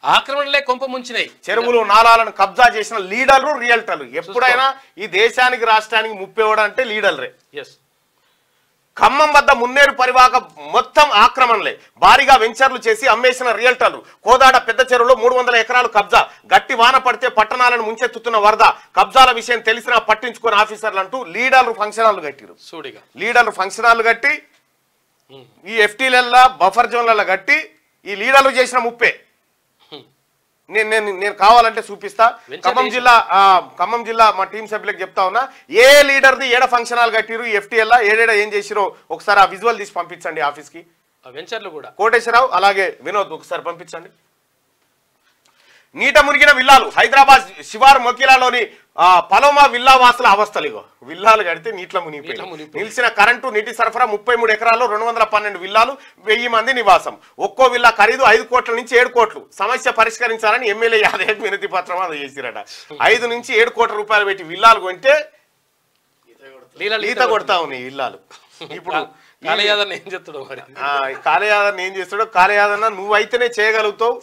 ఆక్రమణలే కొంప ముంచినాయి. చెరువులు నాలాలను కబ్జా చేసిన లీడర్లు రియల్టర్లు. ఎప్పుడైనా ఈ దేశానికి రాష్ట్రానికి ముప్పేవాడంటే లీడర్లే. ఖమ్మం వద్ద మున్నేరు పరివాహక మొత్తం ఆక్రమణలే. భారీగా వెంచర్లు చేసి అమ్మేసిన రియల్టర్లు. కోదాడ పెద్ద చెరువులో 300 ఎకరాలు కబ్జా. గట్టి వాన పడితే పట్టణాలను ముంచెత్తుతున్న వరద. కబ్జాల విషయం తెలిసినా పట్టించుకుని ఆఫీసర్లు అంటూ లీడర్లు ఫంక్షన్ హాల్ కట్టిరు. లీడర్లు ఫంక్షన్ హాల్ కట్టి ఈ ఎఫ్టీలల్లా బఫర్ జోన్లలో కట్టి ఈ లీడర్లు చేసిన ముప్పే. నేను కావాలంటే చూపిస్తా. ఖమ్మం జిల్లా మా టీం సభ్యులకు చెప్తా ఉన్నా, ఏ లీడర్ది ఏడ ఫంక్షన్ హాల్ కట్టిరు, ఎఫ్టీఎల్లా ఏడేడ ఏం చేసిరో ఒకసారి ఆ విజువల్ తీసి పంపించండి ఆఫీస్కి. కోటేశ్వరరావు అలాగే వినోద్ ఒకసారి పంపించండి. నీట మునిగిన విల్లాలు. హైదరాబాద్ శివారు మొకిలాలోని పలోమా విల్లా వాసుల అవస్థలు. ఇగో విల్లాలు కడితే నీటిలో మునిగిపోయి నిలిచిన కరెంటు నీటి సరఫరా. 33 ఎకరాల్లో 212 విల్లాలు, 1000 మంది నివాసం. ఒక్కో విల్లా ఖరీదు 5 కోట్ల నుంచి 7 కోట్లు. సమస్య పరిష్కరించాలని ఎమ్మెల్యే యాదవ్ వినతి పత్రం అది చేసిరట. 5 నుంచి 7 కోట్ల రూపాయలు పెట్టి విల్లాలు కొంటే ఈత కొడతా ఉన్నాయి విల్లాలు. ఇప్పుడు కాళయాదన్న ఏం చేస్తాడో కాళయాదన్న నువ్వైతేనే చేయగలుగుతావు,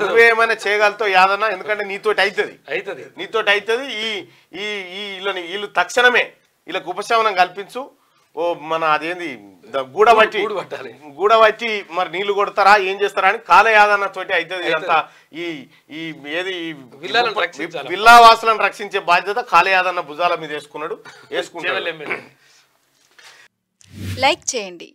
నువ్వేమైనా చేయగలుగుతావు యాదన్న. ఎందుకంటే నీతోటి అవుతుంది. వీళ్ళు తక్షణమే వీళ్ళకి ఉపశమనం కల్పించు. ఓ మన అదేంది గూడబట్టి మరి నీళ్లు కొడతారా ఏం చేస్తారా అని కాళయాదన్న తోటి అవుతుంది. ఇదంతా ఈ ఏది విల్లా వాసులను రక్షించే బాధ్యత కాళయాదన్న భుజాల మీద వేసుకుంటాడు. లైక్ చేయండి,